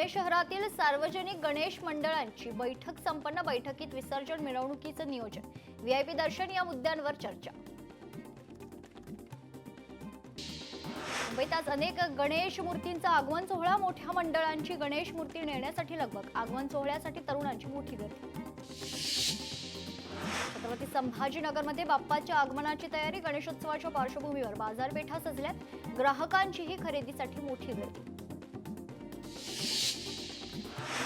पुणे शहरातील सार्वजनिक गणेश मंडळांची बैठक संपन्न. बैठकीत विसर्जन मिरवणुकीचं नियोजन, व्हीआयपी दर्शन या मुद्द्यांवर चर्चा. मुंबईत आज अनेक गणेश मूर्तींचा आगमन सोहळा. मोठ्या मंडळांची गणेश मूर्ती नेण्यासाठी लगबग. आगमन सोहळ्यासाठी तरुणांची मोठी गर्दी. छत्रपती संभाजीनगरमध्ये बाप्पाच्या आगमनाची तयारी. गणेशोत्सवाच्या पार्श्वभूमीवर बाजारपेठा सजल्यात. ग्राहकांचीही खरेदीसाठी मोठी गर्दी.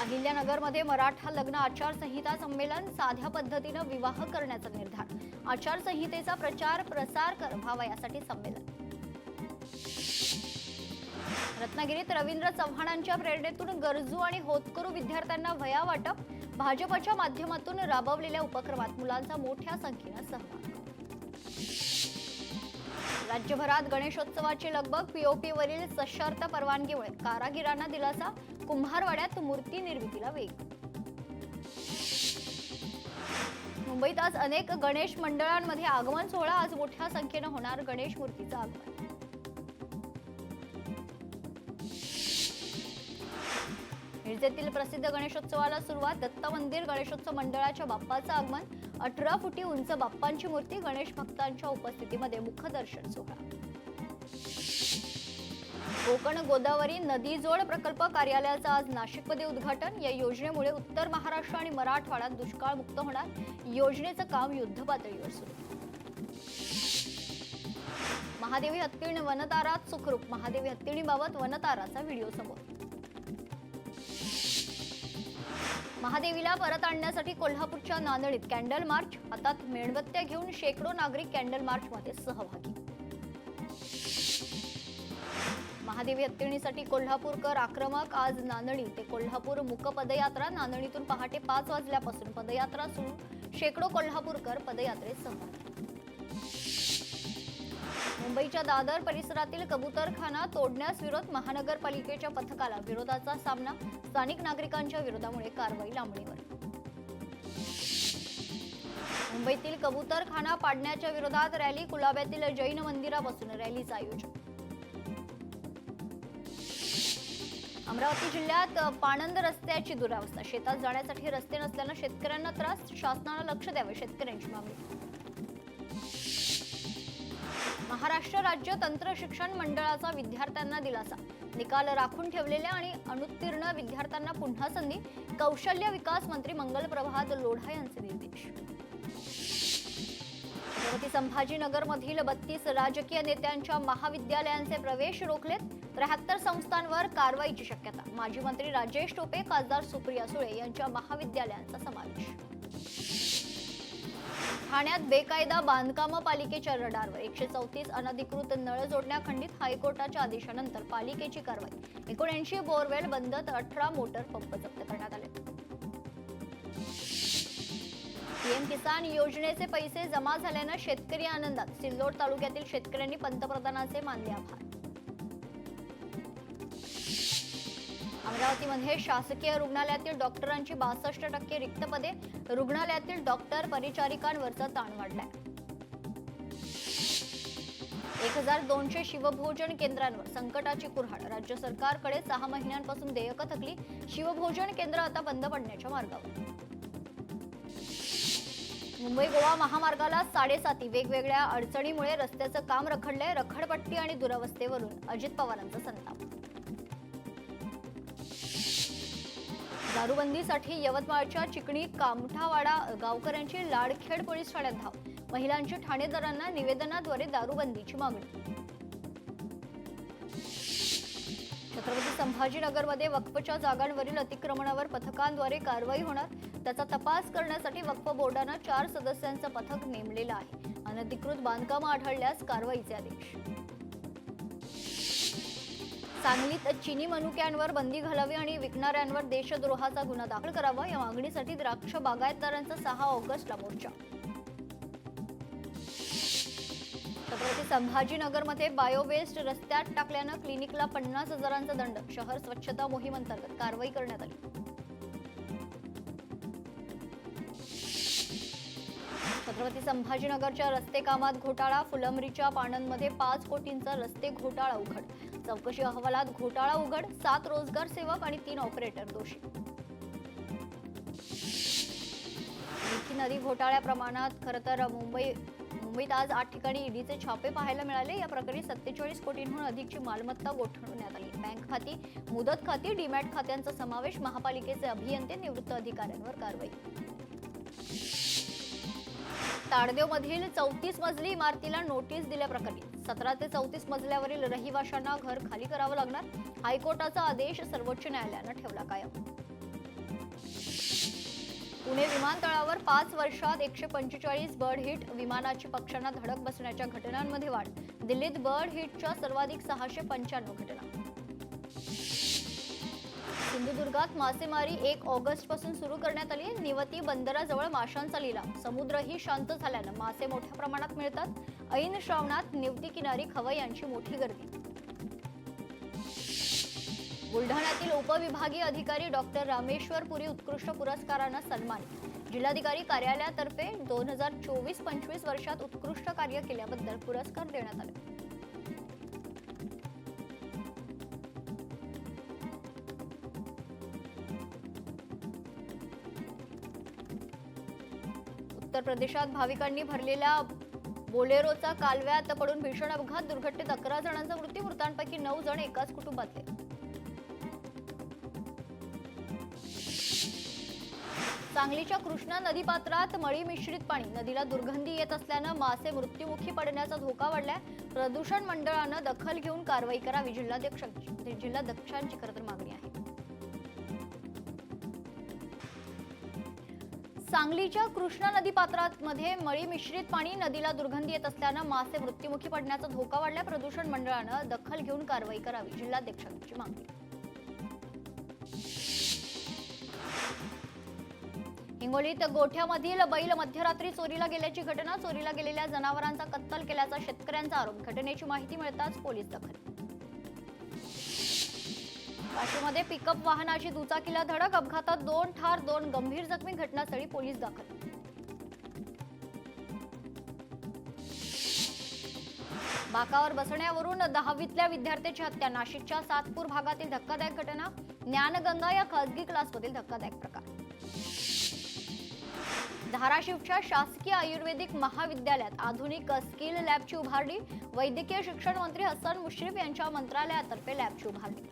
अहिल्यानगरमध्ये मराठा लग्न आचारसंहिता संमेलन. साध्या पद्धतीनं विवाह करण्याचा निर्धार. आचारसंहितेचा प्रचार प्रसार व्हावा यासाठी संमेलन. रत्नागिरीत रवींद्र चव्हाणांच्या प्रेरणेतून गरजू आणि होतकरू विद्यार्थ्यांना वह्या वाटप. भाजपच्या माध्यमातून राबवलेल्या उपक्रमात मुलांचा मोठ्या संख्येनं सहभाग. राज्यभरात गणेशोत्सवाची लगबग. पीओपीवरील सशर्त परवानगीमुळे कारागिरांना दिलासा. कुंभारवाड्यात मूर्ती निर्मितीला वेग. मुंबईत आज अनेक गणेश मंडळांमध्ये आगमन सोहळा. आज मोठ्या संख्येनं होणार गणेश मूर्तीचं आगमन. मिरजेतील प्रसिद्ध गणेशोत्सवाला सुरुवात. दत्त मंदिर गणेशोत्सव मंडळाच्या बाप्पाचं आगमन. 18 फुटी उंच बाप्पांची मूर्ती. गणेश भक्तांच्या उपस्थितीमध्ये मुखदर्शन सोहळा. कोकण गोदावरी नदी जोड प्रकल्प कार्यालयाचं आज नाशिकमध्ये उद्घाटन. या योजनेमुळे उत्तर महाराष्ट्र आणि मराठवाड्यात दुष्काळ मुक्त होणार. योजनेचं काम युद्धपातळीवर सुरू. महादेवी हत्तीण वनतारात सुखरूप. महादेवी हत्तीणीबाबत वनताराचा व्हिडिओ समोर. महादेवीला परत आणण्यासाठी कोल्हापूरच्या नांदणीत कॅन्डल मार्च. हातात मेणबत्त्या घेऊन शेकडो नागरिक कॅन्डल मार्चमध्ये सहभागी. महादेवी हत्तीणीसाठी कोल्हापूरकर आक्रमक. आज नांदणी ते कोल्हापूर मूक पदयात्रा. नांदणीतून पहाटे 5 वाजल्यापासून पदयात्रा सुरू. शेकडो कोल्हापूरकर पदयात्रेत सहभागी. मुंबईच्या दादर परिसरातील कबूतरखाना तोडण्यास विरोध. महानगरपालिकेच्या पथकाला विरोधाचा सामना. स्थानिक नागरिकांच्या विरोधामुळे कारवाई लांबणीवर. मुंबईतील कबूतरखाना पाडण्याच्या विरोधात रॅली. कुलाब्यातील जैन मंदिरापासून रॅलीचं आयोजन. अमरावती जिल्ह्यात पाणंद रस्त्याची दुरावस्था. शेतात जाण्यासाठी रस्ते नसल्यानं शेतकऱ्यांना त्रास. शासनानं लक्ष द्यावे, शेतकऱ्यांची मागणी. महाराष्ट्र राज्य तंत्र शिक्षण मंडळाचा विद्यार्थ्यांना दिलासा. निकाल राखून ठेवलेल्या आणि अनुत्तीर्ण विद्यार्थ्यांना पुन्हा संधी. कौशल्य विकास मंत्री मंगल प्रभात लोढा यांचे निर्देश. छत्रपती संभाजीनगरमधील 32 राजकीय नेत्यांच्या महाविद्यालयांचे प्रवेश रोखलेत. 73 संस्थांवर कारवाईची शक्यता. माजी मंत्री राजेश टोपे, खासदार सुप्रिया सुळे यांच्या महाविद्यालयांचा समावेश. ठाण्यात बेकायदा बांधकाम पालिकेच्या रडारवर. 134 अनधिकृत नळ जोडण्या खंडित. हायकोर्टाच्या आदेशानंतर पालिकेची कारवाई. 79 बोरवेल बंद, 18 मोटर पंप जप्त करण्यात आले. पीएम किसान योजनेचे पैसे जमा झाल्यानं शेतकरी आनंदात. सिल्लोड तालुक्यातील शेतकऱ्यांनी पंतप्रधानांचे मानले आभार. अमरावतीमध्ये शासकीय रुग्णालयातील डॉक्टरांची 62% रिक्त पदे. रुग्णालयातील डॉक्टर परिचारिकांवरचा ताण वाढलाय. 1200 शिवभोजन केंद्रांवर संकटाची कुऱ्हाड. राज्य सरकारकडे 6 महिन्यांपासून देयकं थकली. शिवभोजन केंद्र आता बंद पडण्याच्या मार्गावर. मुंबई गोवा महामार्गाला 7.5 वेगवेगळ्या अडचणीमुळे रस्त्याचं काम रखडलंय. रखडपट्टी आणि दुरवस्थेवरून अजित पवारांचा संताप. दारूबंदीसाठी यवतमाळच्या चिकणी कामठावाडा गावकऱ्यांची लाडखेड पोलीस ठाण्यात धाव. महिलांची ठाणेदारांना निवेदनाद्वारे दारूबंदीची मागणी. छत्रपती संभाजीनगरमध्ये वक्फच्या जागांवरील अतिक्रमणावर पथकांद्वारे कारवाई होणार. त्याचा तपास करण्यासाठी वक्फ बोर्डानं 4 सदस्यांचं पथक नेमलेलं आहे. अनधिकृत बांधकामं आढळल्यास कारवाईचे आदेश. सांगलीत चिनी मनुक्यांवर बंदी घालावी आणि विकणाऱ्यांवर देशद्रोहाचा गुन्हा दाखल करावा या मागणीसाठी द्राक्ष बागायतदारांचा 6 ऑगस्टला मोर्चा. छत्रपती संभाजीनगरमध्ये बायोवेस्ट रस्त्यात टाकल्यानं क्लिनिकला 50,000चा दंड. शहर स्वच्छता मोहीम अंतर्गत कारवाई करण्यात आली. छत्रपती संभाजीनगरच्या रस्ते कामात घोटाळा. फुलंब्रीच्या पाणंदमध्ये 5 कोटींचा रस्ते घोटाळा उघड. चौकशी अहवालात घोटाळा उघड, 7 रोजगार सेवक आणि 3 ऑपरेटर दोषी. मिठी नदी घोटाळ्या प्रमाणात खरं तर मुंबईत आज 8 ठिकाणी ईडीचे छापे पाहायला मिळाले. या प्रकरणी 47 कोटींहून अधिकची मालमत्ता गोठवण्यात आली. बँक खाती, मुदत खाती, डीमॅट खात्यांचा समावेश. महापालिकेचे अभियंते, निवृत्त अधिकाऱ्यांवर कारवाई. ताडदेवमधील 34 मजली इमारतीला नोटीस दिल्याप्रकरणी 17 ते 34 मजल्यावरील रहिवाशांना घर खाली करावं लागणार. हायकोर्टाचा आदेश सर्वोच्च न्यायालयानं ठेवला कायम. पुणे विमानतळावर 5 वर्षात 145 बर्ड हिट. विमानाची पक्ष्यांना धडक बसण्याच्या घटनांमध्ये वाढ. दिल्लीत बर्ड हिटच्या सर्वाधिक 695 घटना. सिंधुदुर्गात मासेमारी 1 ऑगस्टपासून सुरू करण्यात आली. निवती बंदराजवळ माशांचा लिलाव. समुद्रही शांत झाल्यानं मासे मोठ्या प्रमाणात मिळतात. ऐन श्रावणात निवती किनारी खवय्यांची मोठी गर्दी. बुलढाण्यातील उपविभागीय अधिकारी डॉक्टर रामेश्वर पुरी उत्कृष्ट पुरस्कारानं सन्मानित. जिल्हाधिकारी कार्यालयातर्फे 2024-25 वर्षात उत्कृष्ट कार्य केल्याबद्दल पुरस्कार देण्यात आले. उत्तर प्रदेशात भाविकांनी भरलेल्या बोलेरोचा कालव्यात पडून भीषण अपघात. दुर्घटनेत 11 जणांचा मृत्यू. मृतांपैकी 9 जण एकाच कुटुंबातले. सांगलीच्या कृष्णा नदीपात्रात मळी मिश्रित पाणी. नदीला दुर्गंधी येत असल्यानं मासे मृत्युमुखी पडण्याचा धोका वाढलाय. प्रदूषण मंडळानं दखल घेऊन कारवाई करावी, जिल्हाध्यक्षांची खरं तर मागणी आहे. सांगलीच्या कृष्णा नदीपात्रात मध्ये मळी मिश्रित पाणी. नदीला दुर्गंधी येत असल्यानं मासे मृत्युमुखी पडण्याचा धोका वाढलाय. प्रदूषण मंडळानं दखल घेऊन कारवाई करावी, जिल्हाध्यक्षांची मागणी. हिंगोलीत गोठ्यामधील बैल मध्यरात्री चोरीला गेल्याची घटना. चोरीला गेलेल्या जनावरांचा कत्तल केल्याचा शेतकऱ्यांचा आरोप. घटनेची माहिती मिळताच पोलीस दखल. वाशीमध्ये पिकअप वाहनाची दुचाकीला धडक. अपघातात 2 ठार, 2 गंभीर जखमी. घटनास्थळी पोलीस दाखल. बाकावर बसण्यावरून 10वीतल्या विद्यार्थ्याची हत्या. नाशिकच्या सातपूर भागातील धक्कादायक घटना. ज्ञानगंगा या खासगी क्लासमधील धक्कादायक प्रकार. धाराशिवच्या शासकीय आयुर्वेदिक महाविद्यालयात आधुनिक स्किल लॅबची उभारणी. वैद्यकीय शिक्षण मंत्री हसन मुश्रीफ यांच्या मंत्रालयातर्फे लॅबची उभारणी.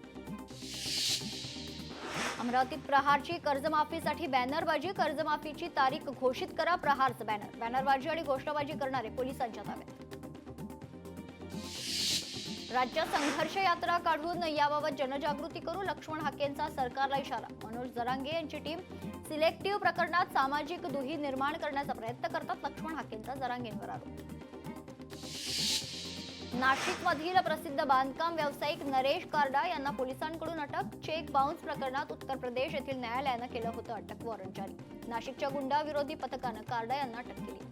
अमरावतीत प्रहारची कर्जमाफीसाठी बॅनरबाजी. कर्जमाफीची तारीख घोषित करा. प्रहारचं बॅनर. बॅनरबाजी आणि घोषणाबाजी करणारे पोलिसांच्या ताब्यात. राज्यात संघर्ष यात्रा काढून याबाबत जनजागृती करू. लक्ष्मण हाकेंचा सरकारला इशारा. मनोज जरांगे यांची टीम सिलेक्टिव्ह प्रकरणात सामाजिक दुही निर्माण करण्याचा प्रयत्न करतात. लक्ष्मण हाकेंचा जरांगेंवर आरोप. नाशिकमधील प्रसिद्ध बांधकाम व्यावसायिक नरेश कारडा यांना पोलिसांकडून अटक. चेक बाउन्स प्रकरणात उत्तर प्रदेश येथील न्यायालयानं केलं होतं अटक वॉरंट जारी. नाशिकच्या गुंडा विरोधी पथकानं कारडा यांना अटक केली.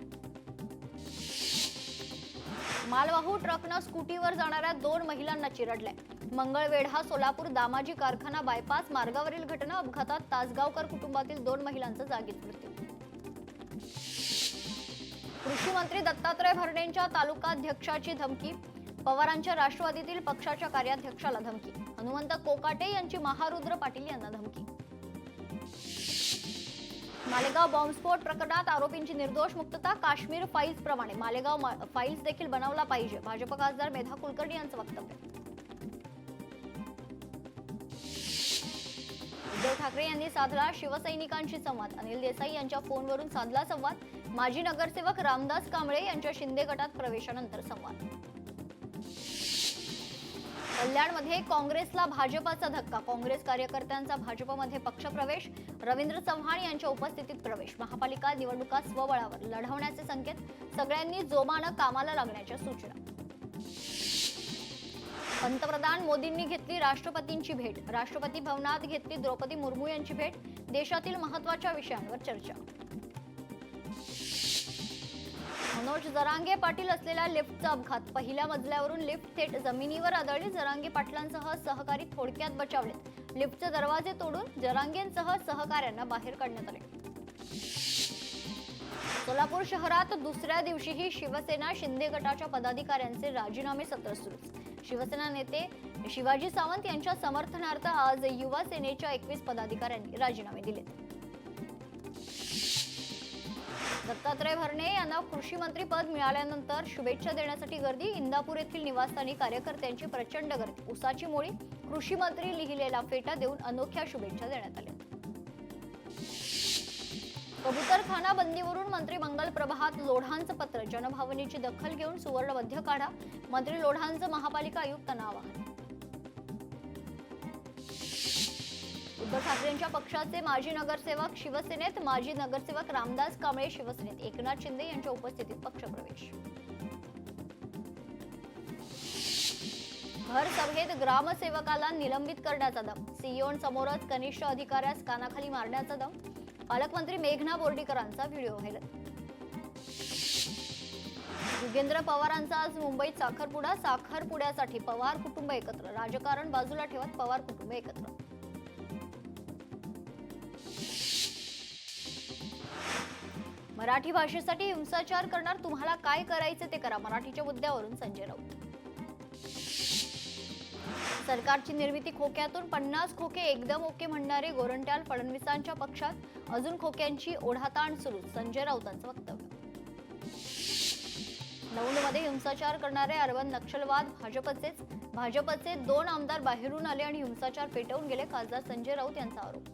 मालवाहू ट्रकनं स्कूटीवर जाणाऱ्या 2 महिलांना चिरडलंय. मंगळवेढा सोलापूर दामाजी कारखाना बायपास मार्गावरील घटना. अपघातात तासगावकर कुटुंबातील 2 महिलांचा जागीच मृत्यू. कृषी मंत्री दत्तात्रय भरणेंच्या तालुकाध्यक्षाची धमकी. पवारांच्या राष्ट्रवादीतील पक्षाच्या कार्याध्यक्षाला धमकी. हनुमंत कोकाटे यांची महारुद्र पाटील यांना धमकी. मालेगाव बॉम्बस्फोट प्रकरणात आरोपींची निर्दोष मुक्तता. काश्मीर फाईल्स प्रमाणे मालेगाव फाईल्स देखील बनवला पाहिजे. भाजप खासदार मेधा कुलकर्णी यांचं वक्तव्य. उद्धव ठाकरे यांनी साधला शिवसैनिकांशी संवाद. अनिल देसाई यांच्या फोनवरून साधला संवाद. माजी नगरसेवक रामदास कांबळे यांच्या शिंदे गटात प्रवेशानंतर संवाद. कल्याणमध्ये काँग्रेसला भाजपाचा धक्का. काँग्रेस कार्यकर्त्यांचा भाजपमध्ये पक्षप्रवेश. रवींद्र चव्हाण यांच्या उपस्थितीत प्रवेश. महापालिका निवडणुका स्वबळावर लढवण्याचे संकेत. सगळ्यांनी जोमानं कामाला लागण्याच्या सूचना. पंतप्रधान मोदींनी घेतली राष्ट्रपतींची भेट. राष्ट्रपती भवनात घेतली द्रौपदी मुर्मू यांची भेट. देशातील महत्त्वाच्या विषयांवर चर्चा. मनोज जरांगे पाटील असलेल्या लिफ्टचा अपघात. पहिल्या मजल्यावरून लिफ्ट थेट जमिनीवर आदळली. जरांगे पाटलांसह सहकारी थोडक्यात बचावले. लिफ्टचे दरवाजे तोडून जरांगेंसह सहकाऱ्यांना बाहेर काढण्यात आले. सोलापूर शहरात दुसऱ्या दिवशीही शिवसेना शिंदे गटाच्या पदाधिकाऱ्यांचे राजीनामे सत्र सुरू. शिवसेना नेते शिवाजी सावंत यांच्या समर्थनार्थ आज युवा सेनेच्या 21 पदाधिकाऱ्यांनी राजीनामे दिले. दत्तात्रय भरणे यांना कृषी मंत्री पद मिळाल्यानंतर शुभेच्छा देण्यासाठी गर्दी. इंदापूर येथील निवासस्थानी कार्यकर्त्यांची प्रचंड गर्दी. उसाची मोळी, कृषी मंत्री लिहिलेला फेटा देऊन अनोख्या शुभेच्छा देण्यात आल्या. कबूतरखाना बंदीवरून मंत्री मंगल प्रभात लोढांचं पत्र. जनभावनेची दखल घेऊन सुवर्ण मध्य काढा, मंत्री लोढांचं महापालिका आयुक्तांना आवाहन. उद्धव ठाकरेंच्या पक्षाचे माजी नगरसेवक शिवसेनेत, माजी नगरसेवक रामदास कांबळे शिवसेनेत, एकनाथ शिंदे यांच्या उपस्थितीत पक्षप्रवेश. घर सभेत ग्रामसेवकाला निलंबित करण्याचा दम. सीईओंसमोरच कनिष्ठ अधिकाऱ्यास कानाखाली मारण्याचा दम. पालकमंत्री मेघना बोर्डीकरांचा व्हिडिओ व्हायरल. युगेंद्र पवारांचा आज मुंबईत साखरपुडा. साखरपुड्यासाठी पवार कुटुंब एकत्र. राजकारण बाजूला ठेवत पवार कुटुंब एकत्र. मराठी भाषेसाठी हिंसाचार करणार, तुम्हाला काय करायचे ते करा. मराठीच्या मुद्द्यावरून संजय राऊत. सरकारची निर्मिती खोक्यातून 50 खोके एकदम ओके म्हणणारे गोरंट्याल फडणवीसांच्या पक्षात. अजून खोक्यांची ओढाताण सुरू. संजय राऊतांचं वक्तव्य. दौंडमध्ये हिंसाचार करणारे अर्बन नक्षलवाद भाजपचे 2 आमदार बाहेरून आले आणि हिंसाचार पेटवून गेले. खासदार संजय राऊत यांचा आरोप.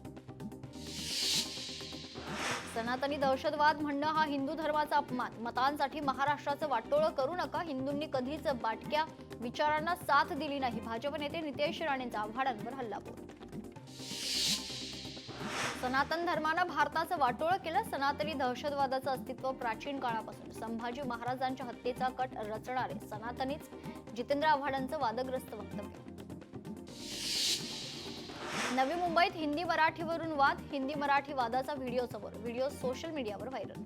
सनातनी दहशतवाद म्हणणं हा हिंदू धर्माचा अपमान. मतांसाठी महाराष्ट्राचं वाटोळं करू नका. हिंदूंनी कधीच बाटक्या विचारांना साथ दिली नाही. भाजप नेते नितेश राणेंचा आव्हाडांवर हल्लाबोल. सनातन धर्मानं भारताचं वाटोळं केलं. सनातनी दहशतवादाचं अस्तित्व प्राचीन काळापासून. संभाजी महाराजांच्या हत्येचा कट रचणारे सनातनीच. जितेंद्र आव्हाडांचं वादग्रस्त वक्तव्य. नवी मुंबईत हिंदी मराठीवरून वाद. हिंदी मराठी वादाचा व्हिडिओ समोर. व्हिडिओ सोशल मीडियावर व्हायरल.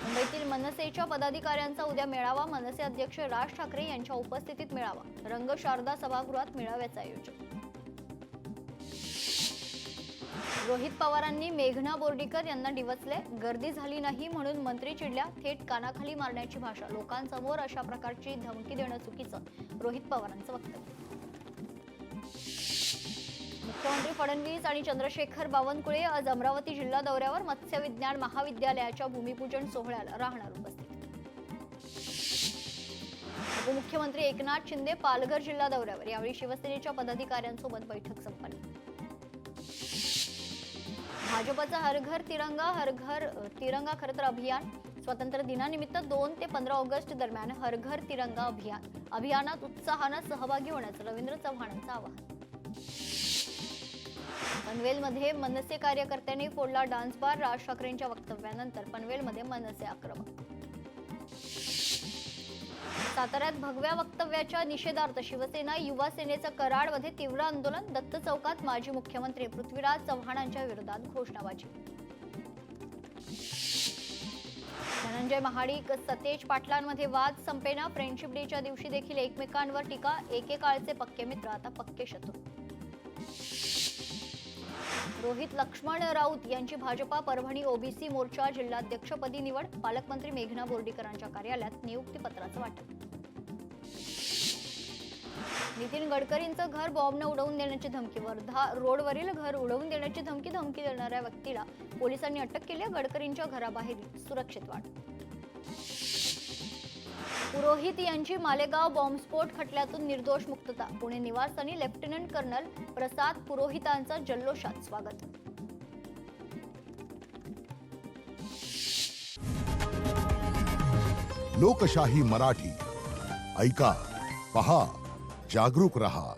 मुंबईतील मनसेच्या पदाधिकाऱ्यांचा उद्या मेळावा. मनसे अध्यक्ष राज ठाकरे यांच्या उपस्थितीत मेळावा. रंगशारदा सभागृहात मेळाव्याचं आयोजन. रोहित पवारांनी मेघना बोर्डीकर यांना डिवचले. गर्दी झाली नाही म्हणून मंत्री चिडल्या. थेट कानाखाली मारण्याची भाषा. लोकांसमोर अशा प्रकारची धमकी देणं चुकीचं. रोहित पवारांचं वक्तव्य. मुख्यमंत्री फडणवीस आणि चंद्रशेखर बावनकुळे आज अमरावती जिल्हा दौऱ्यावर. मत्स्य विज्ञान महाविद्यालयाच्या भूमिपूजन सोहळ्याला राहणार उपस्थित. उपमुख्यमंत्री एकनाथ शिंदे पालघर जिल्हा दौऱ्यावर. यावेळी शिवसेनेच्या पदाधिकाऱ्यांसोबत बैठक संपन्न. भाजपचा हर घर तिरंगा खरं तर अभियान. स्वातंत्र्य दिनानिमित्त 2 ते 15 ऑगस्ट दरम्यान हर घर तिरंगा अभियानात उत्साहानं सहभागी होण्याचं रवींद्र चव्हाणांचं आवाहन. पनवेलमध्ये मनसे कार्यकर्त्यांनी फोडला डान्स बार. राज ठाकरेंच्या वक्तव्यानंतर पनवेलमध्ये मनसे आक्रमक. साताऱ्यात भगव्या वक्तव्याच्या निषेधार्थ शिवसेना युवा सेनेचं कराडमध्ये तीव्र आंदोलन. दत्त चौकात माजी मुख्यमंत्री पृथ्वीराज चव्हाणांच्या विरोधात घोषणाबाजी. धनंजय महाडिक सतेज पाटलांमध्ये वाद संपेना. फ्रेंडशिप डेच्या दिवशी देखील एकमेकांवर टीका. एकेकाळचे पक्के मित्र आता पक्के शत्रू. रोहित लक्ष्मण राऊत यांची भाजपा परभणी ओबीसी मोर्चा जिल्हाध्यक्षपदी निवड. पालकमंत्री मेघना बोर्डीकरांच्या कार्यालयात नियुक्तीपत्राचं वाटप. नितीन गडकरींचं घर बॉम्बनं उडवून देण्याची धमकी. वर्धा रोडवरील घर उडवून देण्याची धमकी देणाऱ्या व्यक्तीला पोलिसांनी अटक केली. गडकरींच्या घराबाहेर सुरक्षित वाढ. पुरोहित यांची मालेगाव बॉम्बस्फोट खटल्यातून निर्दोष मुक्तता. पुणे निवासस्थानी लेफ्टनंट कर्नल प्रसाद पुरोहितांचं जल्लोषात स्वागत. लोकशाही मराठी ऐका, पहा, जागरूक रहा.